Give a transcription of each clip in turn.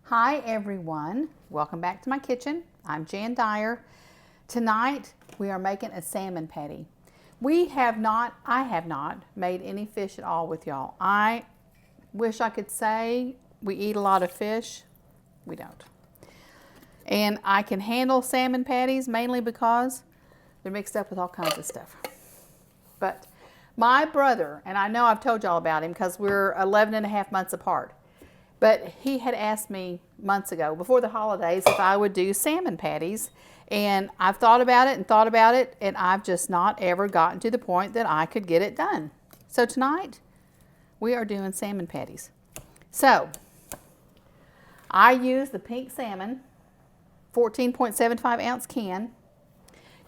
Hi everyone, welcome back to my kitchen. I'm Jan Dyer. Tonight we are making a salmon patty. I have not made any fish at all with y'all. I wish I could say we eat a lot of fish. We don't. And I can handle salmon patties mainly because they're mixed up with all kinds of stuff. But my brother, and I know I've told y'all about him because we're 11 and a half months apart. But he had asked me months ago, before the holidays, if I would do salmon patties. And I've thought about it, and I've just not ever gotten to the point that I could get it done. So tonight, we are doing salmon patties. So, I use the pink salmon, 14.75 ounce can.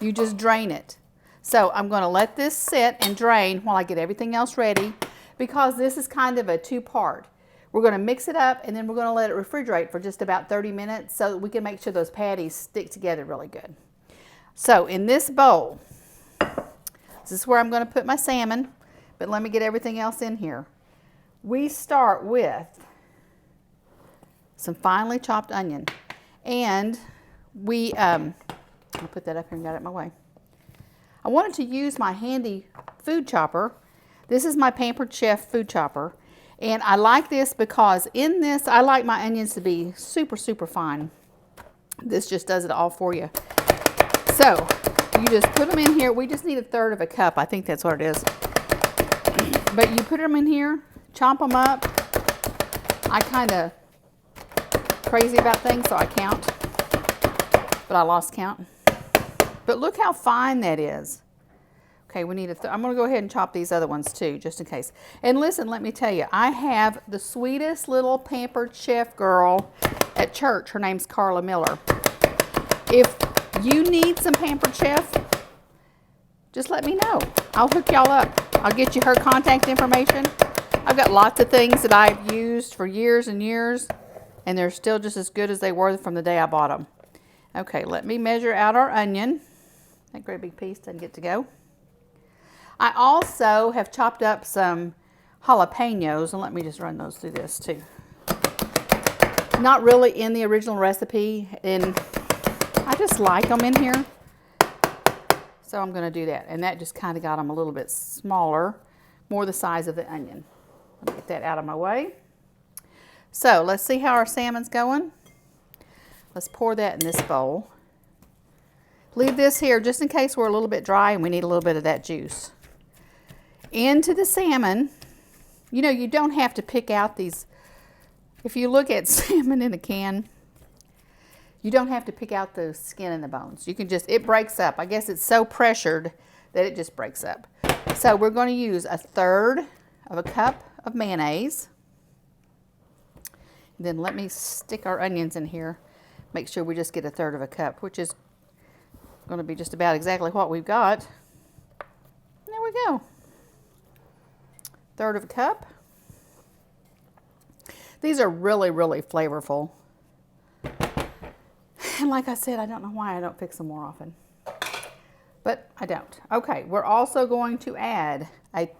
You just drain it. So, I'm going to let this sit and drain while I get everything else ready, because this is kind of a two-part. We're going to mix it up, and then we're going to let it refrigerate for just about 30 minutes so that we can make sure those patties stick together really good. So in this bowl, this is where I'm going to put my salmon, but let me get everything else in here. We start with some finely chopped onion, and I'll put that up here and got it in my way. I wanted to use my handy food chopper. This is my Pampered Chef food chopper. And I like this because in this, I like my onions to be super, super fine. This just does it all for you. So, you just put them in here. We just need 1/3 of a cup. I think that's what it is. But you put them in here, chomp them up. I kind of crazy about things, so I count. But I lost count. But look how fine that is. Okay, we need I'm going to go ahead and chop these other ones too, just in case. And listen, let me tell you, I have the sweetest little Pampered Chef girl at church. Her name's Carla Miller. If you need some Pampered Chef, just let me know. I'll hook y'all up. I'll get you her contact information. I've got lots of things that I've used for years and years, and they're still just as good as they were from the day I bought them. Okay, let me measure out our onion. That great big piece doesn't get to go. I also have chopped up some jalapenos, and let me just run those through this too. Not really in the original recipe, and I just like them in here. So I'm going to do that, and that just kind of got them a little bit smaller, more the size of the onion. Let me get that out of my way. So let's see how our salmon's going. Let's pour that in this bowl. Leave this here just in case we're a little bit dry and we need a little bit of that juice. Into the salmon, you know, you don't have to pick out these. If you look at salmon in a can, you don't have to pick out the skin and the bones. You can just, it breaks up. I guess it's so pressured that it just breaks up. So we're going to use 1/3 of a cup of mayonnaise. Then let me stick our onions in here. Make sure we just get 1/3 of a cup, which is going to be just about exactly what we've got. There we go. 1/3 of a cup. These are really, really flavorful. And like I said, I don't know why I don't fix them more often. But I don't. Okay, we're also going to add a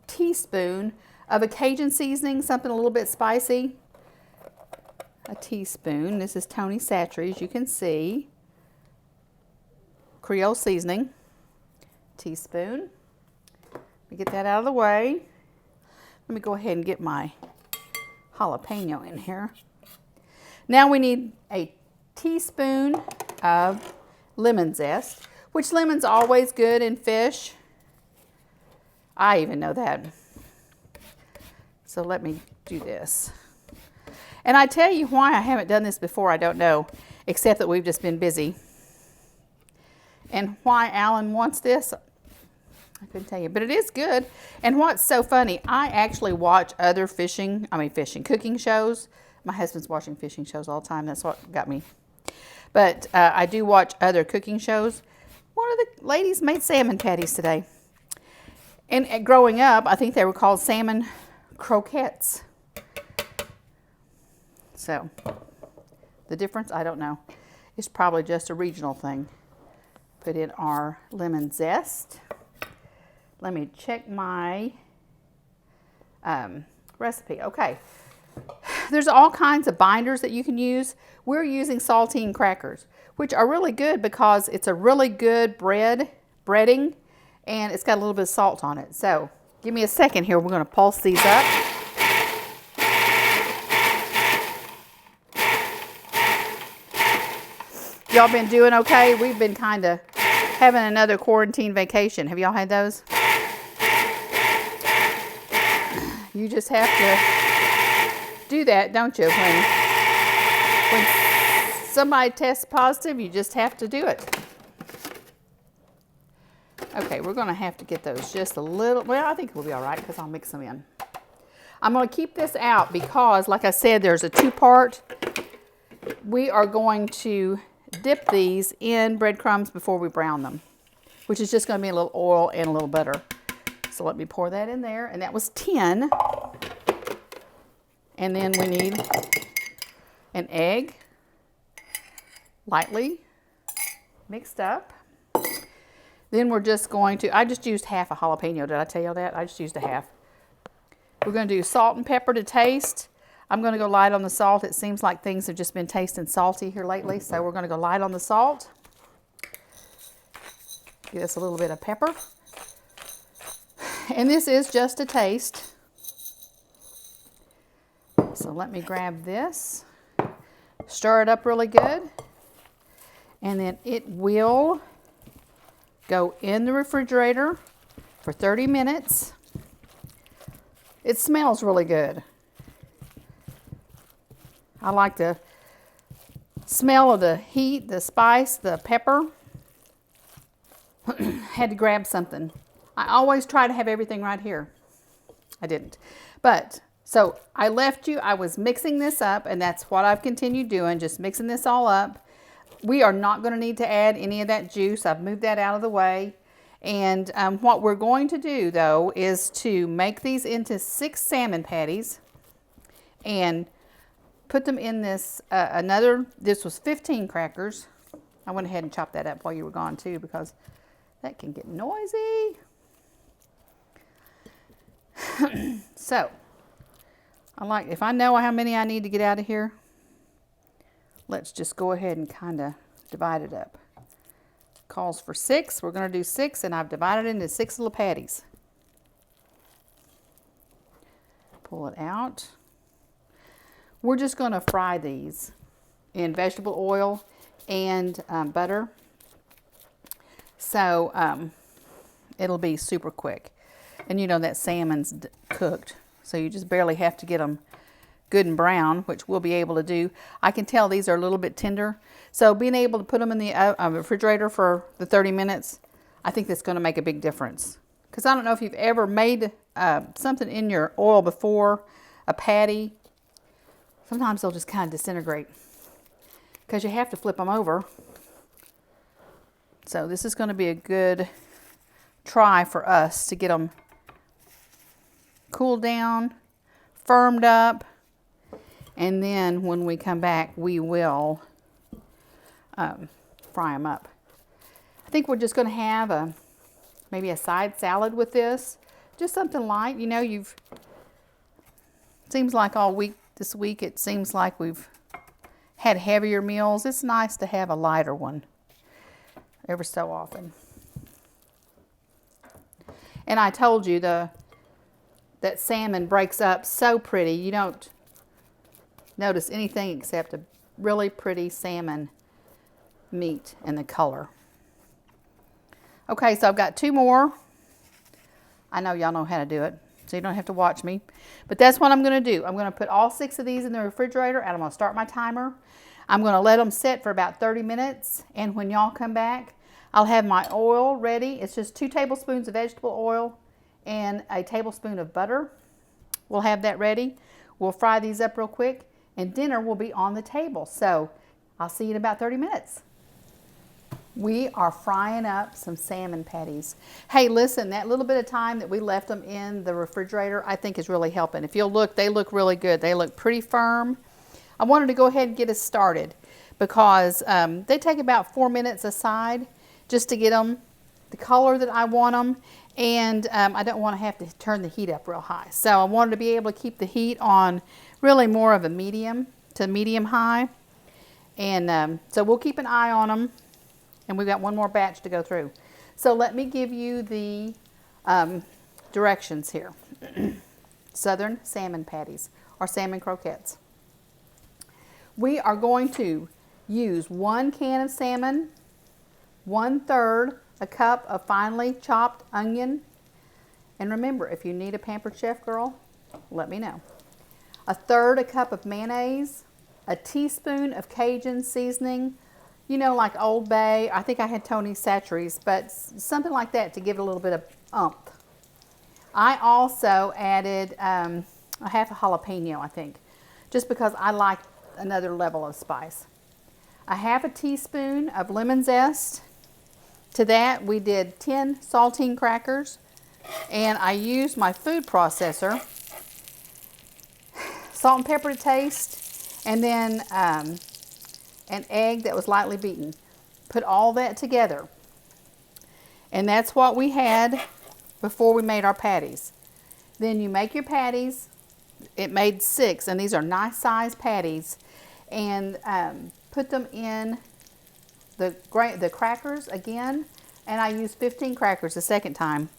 teaspoon of a Cajun seasoning, something a little bit spicy. A teaspoon. This is Tony Chachere's, you can see. Creole seasoning. Teaspoon. Let me get that out of the way. Let me go ahead and get my jalapeno in here. Now we need a teaspoon of lemon zest, which lemon's always good in fish. I even know that. So let me do this. And I tell you why I haven't done this before, I don't know, except that we've just been busy. And why Alan wants this, I couldn't tell you, but it is good. And what's so funny, I actually watch other cooking shows. My husband's watching fishing shows all the time. That's what got me. But I do watch other cooking shows. One of the ladies made salmon patties today. And growing up, I think they were called salmon croquettes. So, the difference, I don't know. It's probably just a regional thing. Put in our lemon zest. Let me check my recipe. Okay, There's all kinds of binders that you can use. We're using saltine crackers, which are really good because it's a really good breading, and it's got a little bit of salt on it. So give me a second here. We're going to pulse these up. Y'all been doing okay? We've been kind of having another quarantine vacation. Have y'all had those? You just have to do that, don't you? When somebody tests positive, you just have to do it. Okay, we're going to have to get those just a little, well, I think we'll be all right because I'll mix them in. I'm going to keep this out because, like I said, there's a two-part. We are going to dip these in breadcrumbs before we brown them, which is just going to be a little oil and a little butter. So let me pour that in there, and that was 10. And then we need an egg, lightly mixed up. Then we're just going to, I just used half a jalapeno. Did I tell you that? I just used a half. We're going to do salt and pepper to taste. I'm going to go light on the salt. It seems like things have just been tasting salty here lately, so we're going to go light on the salt. Give us a little bit of pepper. And this is just a taste. So let me grab this, stir it up really good, and then it will go in the refrigerator for 30 minutes. It smells really good. I like the smell of the heat, the spice, the pepper. Had to grab something. I always try to have everything right here. I didn't. But, so I left you, I was mixing this up, and that's what I've continued doing, just mixing this all up. We are not going to need to add any of that juice. I've moved that out of the way. And what we're going to do, though, is to make these into 6 salmon patties and put them in this, this was 15 crackers. I went ahead and chopped that up while you were gone, too, because that can get noisy. So, if I know how many I need to get out of here, let's just go ahead and kind of divide it up. Calls for 6. We're going to do 6, and I've divided it into 6 little patties. Pull it out. We're just going to fry these in vegetable oil and butter. So it'll be super quick. And you know that salmon's cooked, so you just barely have to get them good and brown, which we'll be able to do. I can tell these are a little bit tender, so being able to put them in the refrigerator for the 30 minutes, I think that's going to make a big difference. Because I don't know if you've ever made something in your oil before, a patty. Sometimes they'll just kind of disintegrate because you have to flip them over. So this is going to be a good try for us to get them cooled down, firmed up, and then when we come back, we will fry them up. I think we're just going to have maybe a side salad with this, just something light. You know, seems like all week this week, it seems like we've had heavier meals. It's nice to have a lighter one every so often. And I told you that salmon breaks up so pretty. You don't notice anything except a really pretty salmon meat and the color. Okay, so I've got 2 more. I know y'all know how to do it, so you don't have to watch me. But that's what I'm going to do. I'm going to put all 6 of these in the refrigerator, and I'm going to start my timer. I'm going to let them sit for about 30 minutes, and when y'all come back, I'll have my oil ready. It's just 2 tablespoons of vegetable oil and a tablespoon of butter. We'll have that ready. We'll fry these up real quick, and dinner will be on the table. So I'll see you in about 30 minutes. We are frying up some salmon patties. Hey, listen, that little bit of time that we left them in the refrigerator, I think is really helping. If you'll look, they look really good. They look pretty firm. I wanted to go ahead and get us started because they take about 4 minutes aside just to get them the color that I want them. And I don't want to have to turn the heat up real high. So I wanted to be able to keep the heat on really more of a medium to medium high. And so we'll keep an eye on them. And we've got one more batch to go through. So let me give you the directions here. Southern salmon patties or salmon croquettes. We are going to use 1 can of salmon, 1/3 a cup of finely chopped onion. And remember, if you need a Pampered Chef girl, let me know. 1/3 a cup of mayonnaise, a teaspoon of Cajun seasoning, you know, like Old Bay. I think I had Tony's Chachere's, but something like that to give it a little bit of oomph. I also added a half a jalapeno, I think, just because I like another level of spice. A half a teaspoon of lemon zest. To that, we did 10 saltine crackers, and I used my food processor, salt and pepper to taste, and then an egg that was lightly beaten. Put all that together, and that's what we had before we made our patties. Then you make your patties. It made 6, and these are nice size patties, and put them in the crackers again, and I used 15 crackers the second time.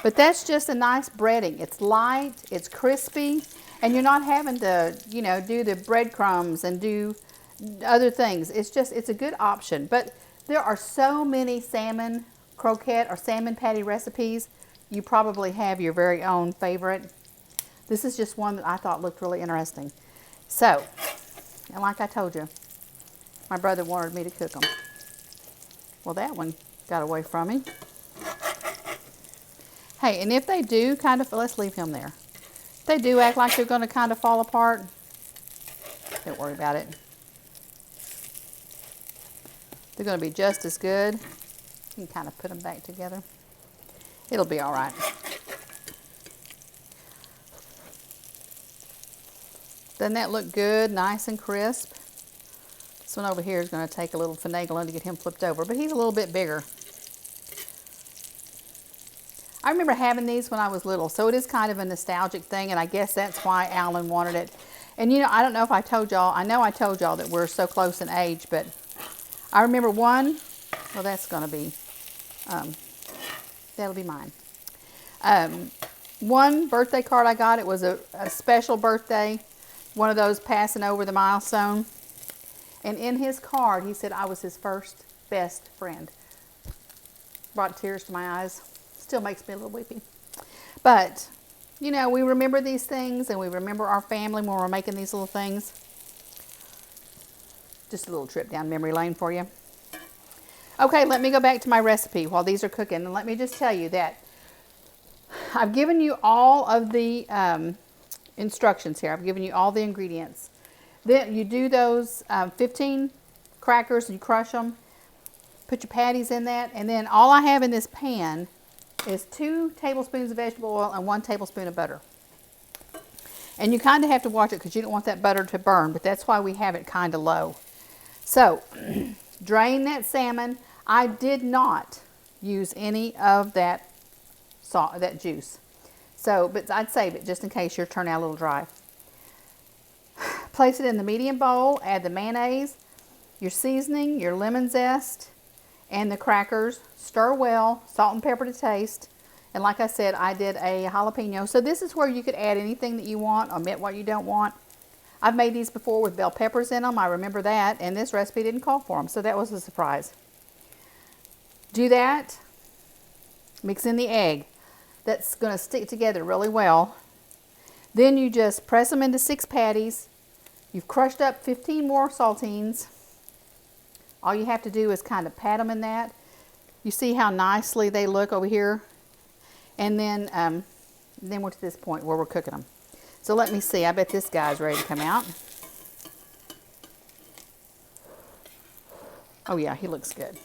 But that's just a nice breading. It's light, it's crispy, and you're not having to, you know, do the breadcrumbs and do other things. It's a good option. But there are so many salmon croquette or salmon patty recipes. You probably have your very own favorite. This is just one that I thought looked really interesting. So, and like I told you, my brother wanted me to cook them. Well, that one got away from me. Hey, and if they do kind of, let's leave him there. If they do act like they're going to kind of fall apart, don't worry about it. They're going to be just as good. You can kind of put them back together. It'll be all right. Doesn't that look good, nice and crisp? This one over here is going to take a little finagling to get him flipped over, but he's a little bit bigger. I remember having these when I was little, so it is kind of a nostalgic thing, and I guess that's why Alan wanted it. And you know, I don't know if I told y'all, I know I told y'all that we're so close in age, but I remember one, well, that's going to be, that'll be mine. One birthday card I got, it was a special birthday, one of those passing over the milestone. And in his card, he said I was his first best friend. Brought tears to my eyes. Still makes me a little weepy. But, you know, we remember these things, and we remember our family when we're making these little things. Just a little trip down memory lane for you. Okay, let me go back to my recipe while these are cooking. And let me just tell you that I've given you all of the instructions here. I've given you all the ingredients. Then you do those 15 crackers, you crush them, put your patties in that, and then all I have in this pan is 2 tablespoons of vegetable oil and 1 tablespoon of butter. And you kind of have to watch it because you don't want that butter to burn, but that's why we have it kind of low. So, drain that salmon. I did not use any of that salt, that juice. So, but I'd save it just in case yours turn out a little dry. Place it in the medium bowl, add the mayonnaise, your seasoning, your lemon zest, and the crackers. Stir well, salt and pepper to taste. And like I said, I did a jalapeno. So this is where you could add anything that you want, omit what you don't want. I've made these before with bell peppers in them. I remember that, and this recipe didn't call for them, so that was a surprise. Do that. Mix in the egg. That's going to stick together really well. Then you just press them into 6 patties. You've crushed up 15 more saltines. All you have to do is kind of pat them in that. You see how nicely they look over here? And then we're to this point where we're cooking them. So let me see. I bet this guy's ready to come out. Oh yeah, he looks good.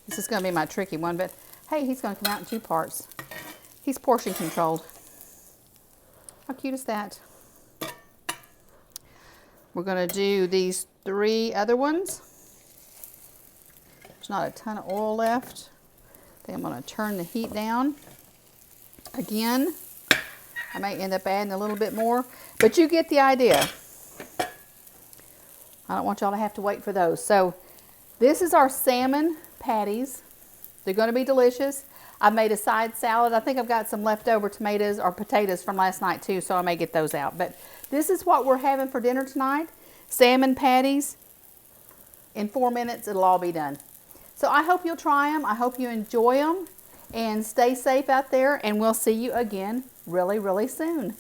This is going to be my tricky one, but hey, he's going to come out in 2 parts. He's portion controlled. How cute is that? We're going to do these 3 other ones. There's not a ton of oil left. Then I'm going to turn the heat down. Again, I may end up adding a little bit more, but you get the idea. I don't want y'all to have to wait for those. So this is our salmon patties. They're going to be delicious. I made a side salad. I think I've got some leftover tomatoes or potatoes from last night too, so I may get those out. But this is what we're having for dinner tonight. Salmon patties. In 4 minutes, it'll all be done. So I hope you'll try them. I hope you enjoy them. And stay safe out there. And we'll see you again really, really soon.